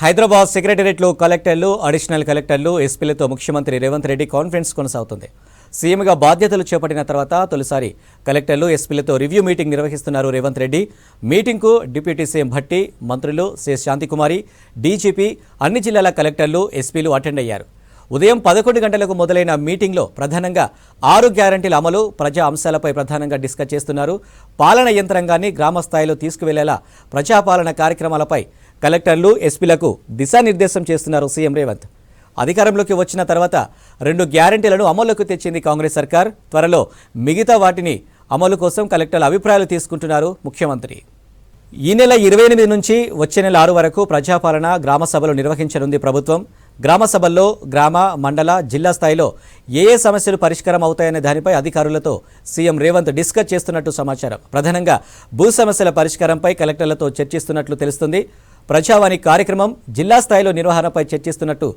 హైదరాబాద్ సెక్రటేరియట్లో కలెక్టర్లు, అడిషనల్ కలెక్టర్లు, ఎస్పీలతో ముఖ్యమంత్రి రేవంత్ రెడ్డి కాన్ఫరెన్స్ కొనసాగుతుంది. సీఎంగా బాధ్యతలు చేపట్టిన తర్వాత తొలిసారి కలెక్టర్లు, ఎస్పీలతో రివ్యూ మీటింగ్ నిర్వహిస్తున్నారు రేవంత్ రెడ్డి. మీటింగ్కు డిప్యూటీ సీఎం భట్టి, మంత్రులు సిఎస్ శాంతికుమారి, డీజీపీ, అన్ని జిల్లాల కలెక్టర్లు, ఎస్పీలు అటెండ్ అయ్యారు. ఉదయం 11 గంటలకు మొదలైన మీటింగ్లో ప్రధానంగా 6 గ్యారంటీల అమలు, ప్రజా అంశాలపై ప్రధానంగా డిస్కస్ చేస్తున్నారు. పాలన యంత్రాంగాన్ని గ్రామ స్థాయిలో తీసుకువెళ్లేలా ప్రజాపాలన కార్యక్రమాలపై కలెక్టర్లు, ఎస్పీలకు దిశానిర్దేశం చేస్తున్నారు సీఎం రేవంత్. అధికారంలోకి వచ్చిన తర్వాత 2 గ్యారంటీలను అమల్లోకి తెచ్చింది కాంగ్రెస్ సర్కార్. త్వరలో మిగతా వాటిని అమలు కోసం కలెక్టర్ల అభిప్రాయాలు తీసుకుంటున్నారు ముఖ్యమంత్రి. ఈ నెల 28 నుంచి వచ్చే నెల 6 వరకు ప్రజాపాలన గ్రామ సభలు నిర్వహించనుంది ప్రభుత్వం. గ్రామ సభల్లో గ్రామ, మండల, జిల్లా స్థాయిలో ఏ సమస్యలు పరిష్కారం అవుతాయనే దానిపై అధికారులతో సీఎం రేవంత్ డిస్కస్ చేస్తున్నట్టు సమాచారం. ప్రధానంగా భూ సమస్యల పరిష్కారంపై కలెక్టర్లతో చర్చిస్తున్నట్లు తెలుస్తుంది. ప్రజావాణి కార్యక్రమం జిల్లా స్థాయిలో నిర్వహణపై చర్చిస్తున్నట్టు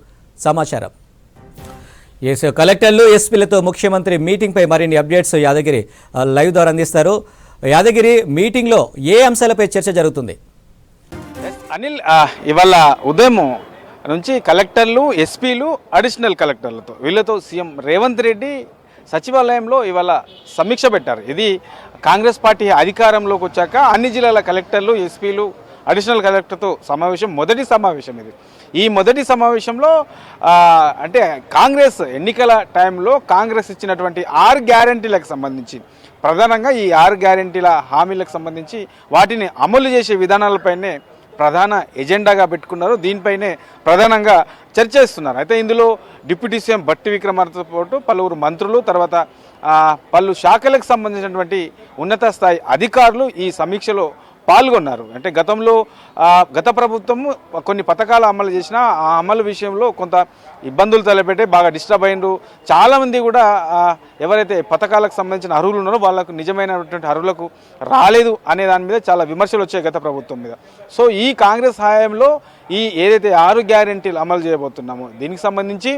సమాచారం. కలెక్టర్లు, ఎస్పీలతో ముఖ్యమంత్రి మీటింగ్పై మరిన్ని అప్డేట్స్ యాదగిరి లైవ్ ద్వారా అందిస్తారు. యాదగిరి, మీటింగ్లో ఏ అంశాలపై చర్చ జరుగుతుంది? అనిల్, ఇవాళ ఉదయం నుంచి కలెక్టర్లు, ఎస్పీలు, అడిషనల్ కలెక్టర్లతో వీళ్ళతో సీఎం రేవంత్ రెడ్డి సచివాలయంలో ఇవాళ సమీక్ష పెట్టారు. ఇది కాంగ్రెస్ పార్టీ అధికారంలోకి వచ్చాక అన్ని జిల్లాల కలెక్టర్లు, ఎస్పీలు, అడిషనల్ కలెక్టర్తో మొదటి సమావేశం ఇది. ఈ మొదటి సమావేశంలో అంటే కాంగ్రెస్ ఎన్నికల టైంలో కాంగ్రెస్ ఇచ్చినటువంటి 6 గ్యారంటీలకు సంబంధించి, ప్రధానంగా ఈ 6 గ్యారంటీల హామీలకు సంబంధించి వాటిని అమలు చేసే విధానాలపైనే ప్రధాన ఎజెండాగా పెట్టుకున్నారు. దీనిపైనే ప్రధానంగా చర్చిస్తున్నారు. అయితే ఇందులో డిప్యూటీ సీఎం భట్టి విక్రమార్కతో పాటు పలువురు మంత్రులు, తర్వాత పలు శాఖలకు సంబంధించినటువంటి ఉన్నత స్థాయి అధికారులు ఈ సమీక్షలో పాల్గొన్నారు. అంటే గత ప్రభుత్వం కొన్ని పథకాలు అమలు చేసినా ఆ అమలు విషయంలో కొంత ఇబ్బందులు తలపెట్టే బాగా డిస్టర్బ్ అయ్యిండ్రు. చాలామంది కూడా ఎవరైతే పథకాలకు సంబంధించిన అర్హులు ఉన్నారో వాళ్ళకు నిజమైనటువంటి అర్హులకు రాలేదు అనే దాని మీద చాలా విమర్శలు వచ్చాయి గత ప్రభుత్వం మీద. సో ఈ కాంగ్రెస్ హయాంలో ఏదైతే 6 గ్యారెంటీలు అమలు చేయబోతున్నామో దీనికి సంబంధించి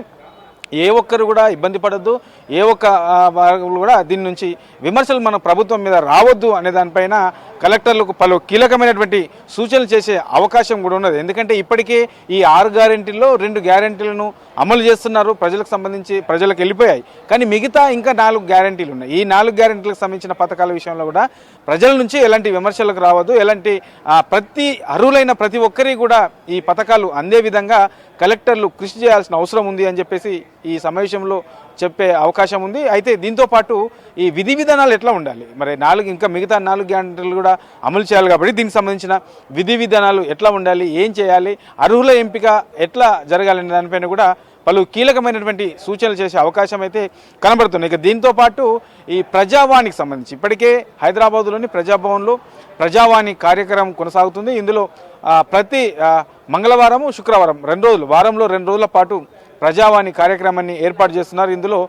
ఏ ఒక్కరు కూడా ఇబ్బంది పడద్దు, ఏ ఒక్క కూడా దీని నుంచి విమర్శలు మన ప్రభుత్వం మీద రావద్దు అనే దానిపైన కలెక్టర్లకు పలు కీలకమైనటువంటి సూచనలు చేసే అవకాశం కూడా ఉన్నది. ఎందుకంటే ఇప్పటికే ఈ 6 గ్యారెంటీల్లో 2 గ్యారెంటీలను అమలు చేస్తున్నారు. ప్రజలకు వెళ్ళిపోయాయి. కానీ మిగతా ఇంకా 4 గ్యారెంటీలు ఉన్నాయి. ఈ 4 గ్యారెంటీలకు సంబంధించిన పథకాల విషయంలో కూడా ప్రజల నుంచి ఎలాంటి విమర్శలకు రావద్దు, ఎలాంటి అర్హులైన ప్రతి ఒక్కరికి కూడా ఈ పథకాలు అందే విధంగా కలెక్టర్లు కృషి చేయాల్సిన అవసరం ఉంది అని చెప్పేసి ఈ సమావేశంలో చెప్పే అవకాశం ఉంది. అయితే దీంతో పాటు ఈ విధి విధానాలు ఎట్లా ఉండాలి, మరి మిగతా 4 గ్యారెంటీలు కూడా అమలు చేయాలి కాబట్టి దీనికి సంబంధించిన విధి విధానాలు ఎట్లా ఉండాలి, ఏం చేయాలి, అర్హుల ఎంపిక ఎట్లా జరగాలనే దానిపైన కూడా పలు కీలకమైనటువంటి సూచనలు చేసే అవకాశం అయితే కనబడుతుంది. ఇక దీంతో పాటు ఈ ప్రజావాణికి సంబంధించి ఇప్పటికే హైదరాబాద్లోని ప్రజాభవన్లో ప్రజావాణి కార్యక్రమం కొనసాగుతుంది. ఇందులో ప్రతి మంగళవారం, శుక్రవారం 2 రోజులు, వారంలో 2 రోజుల పాటు ప్రజావాణి కార్యక్రమాన్ని ఏర్పాటు చేస్తున్నారు. ఇందులో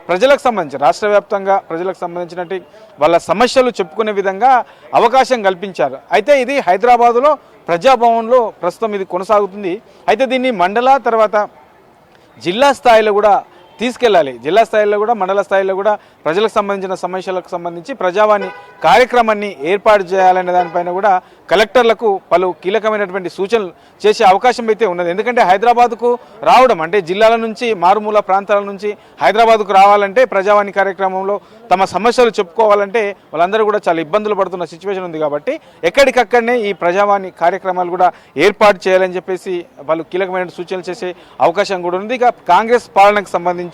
ప్రజలకు సంబంధించి రాష్ట్ర వ్యాప్తంగా ప్రజలకు సంబంధించినట్టు వాళ్ళ సమస్యలు చెప్పుకునే విధంగా అవకాశం కల్పించారు. అయితే ఇది హైదరాబాదులో ప్రజాభవన్లో ప్రస్తుతం ఇది కొనసాగుతుంది. అయితే దీన్ని మండల తర్వాత జిల్లా స్థాయిలో కూడా తీసుకెళ్ళాలి. జిల్లా స్థాయిలో కూడా, మండల స్థాయిలో కూడా ప్రజలకు సంబంధించిన సమస్యలకు సంబంధించి ప్రజావాణి కార్యక్రమాన్ని ఏర్పాటు చేయాలనే దానిపైన కూడా కలెక్టర్లకు పలు కీలకమైనటువంటి సూచనలు చేసే అవకాశం అయితే ఉన్నది. ఎందుకంటే హైదరాబాద్కు రావడం అంటే జిల్లాల నుంచి, మారుమూల ప్రాంతాల నుంచి హైదరాబాద్కు రావాలంటే ప్రజావాణి కార్యక్రమంలో తమ సమస్యలు చెప్పుకోవాలంటే వాళ్ళందరూ కూడా చాలా ఇబ్బందులు పడుతున్న సిచ్యువేషన్ ఉంది. కాబట్టి ఎక్కడికక్కడనే ఈ ప్రజావాణి కార్యక్రమాలు కూడా ఏర్పాటు చేయాలని చెప్పేసి వాళ్ళు కీలకమైన సూచనలు చేసే అవకాశం కూడా ఉంది. ఇక కాంగ్రెస్ పాలనకు సంబంధించి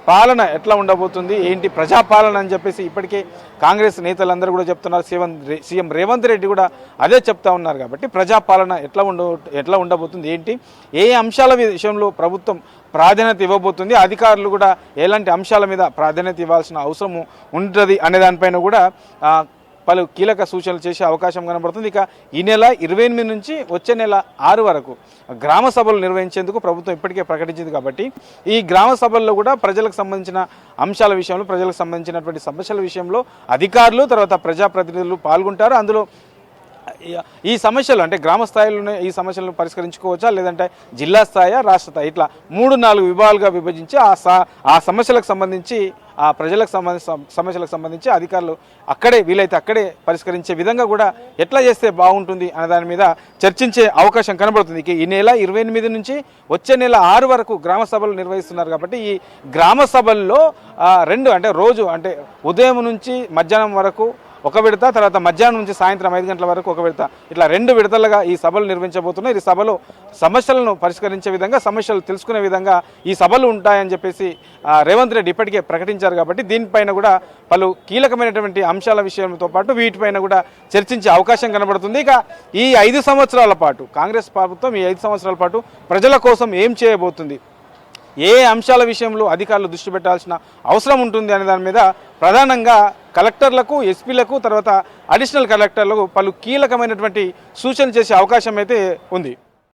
పాలన ఎట్లా ఉండబోతుంది, ఏంటి ప్రజాపాలన అని చెప్పేసి ఇప్పటికే కాంగ్రెస్ నేతలందరూ కూడా చెప్తున్నారు. సీఎం రేవంత్ రెడ్డి కూడా అదే చెప్తా ఉన్నారు. కాబట్టి ప్రజాపాలన ఎట్లా ఉండబోతుంది, ఏంటి, ఏ అంశాల విషయంలో ప్రభుత్వం ప్రాధాన్యత ఇవ్వబోతుంది, అధికారులు కూడా ఎలాంటి అంశాల మీద ప్రాధాన్యత ఇవ్వాల్సిన అవసరం ఉంటుంది అనే దానిపైన కూడా పలు కీలక సూచనలు చేసే అవకాశం కనబడుతుంది. ఇక ఈ నెల 28 నుంచి వచ్చే నెల 6 వరకు గ్రామ సభలు నిర్వహించేందుకు ప్రభుత్వం ఇప్పటికే ప్రకటించింది. కాబట్టి ఈ గ్రామ సభల్లో కూడా ప్రజలకు సంబంధించిన అంశాల విషయంలో, ప్రజలకు సంబంధించినటువంటి సమస్యల విషయంలో అధికారులు, తర్వాత ప్రజాప్రతినిధులు పాల్గొంటారు. అందులో ఈ సమస్యలు అంటే గ్రామ స్థాయిలోనే ఈ సమస్యలను పరిష్కరించుకోవచ్చా, లేదంటే జిల్లా స్థాయి, రాష్ట్ర స్థాయి, ఇట్లా 3-4 విభాగాలుగా విభజించి ఆ సమస్యలకు సంబంధించి, ఆ ప్రజలకు సమస్యలకు సంబంధించి అధికారులు అక్కడే వీలైతే అక్కడే పరిష్కరించే విధంగా కూడా ఎట్లా చేస్తే బాగుంటుంది అనే దాని మీద చర్చించే అవకాశం కనబడుతుంది. ఈ నెల 28 నుంచి వచ్చే నెల 6 వరకు గ్రామ సభలు నిర్వహిస్తున్నారు కాబట్టి ఈ గ్రామ సభల్లో 2 అంటే రోజు అంటే ఉదయం నుంచి మధ్యాహ్నం వరకు ఒక విడత, తర్వాత మధ్యాహ్నం నుంచి సాయంత్రం 5 గంటల వరకు ఒక విడత, ఇట్లా 2 విడతలుగా ఈ సభలు నిర్వహించబోతున్నాయి. ఈ సభలో సమస్యలను పరిష్కరించే విధంగా, సమస్యలు తెలుసుకునే విధంగా ఈ సభలు ఉంటాయని చెప్పేసి రేవంత్ రెడ్డి ఇప్పటికే ప్రకటించారు. కాబట్టి దీనిపైన కూడా పలు కీలకమైనటువంటి అంశాల విషయంతో పాటు వీటిపైన కూడా చర్చించే అవకాశం కనబడుతుంది. ఇక ఈ 5 సంవత్సరాల పాటు కాంగ్రెస్ ప్రభుత్వం ఈ 5 సంవత్సరాల పాటు ప్రజల కోసం ఏం చేయబోతుంది, ఏ అంశాల విషయంలో అధికారులు దృష్టి పెట్టాల్సిన అవసరం ఉంటుంది అనే దాని మీద ప్రధానంగా కలెక్టర్లకు, ఎస్పీలకు, తర్వాత అడిషనల్ కలెక్టర్లకు పలు కీలకమైనటువంటి సూచనలు చేసే అవకాశం అయితే ఉంది.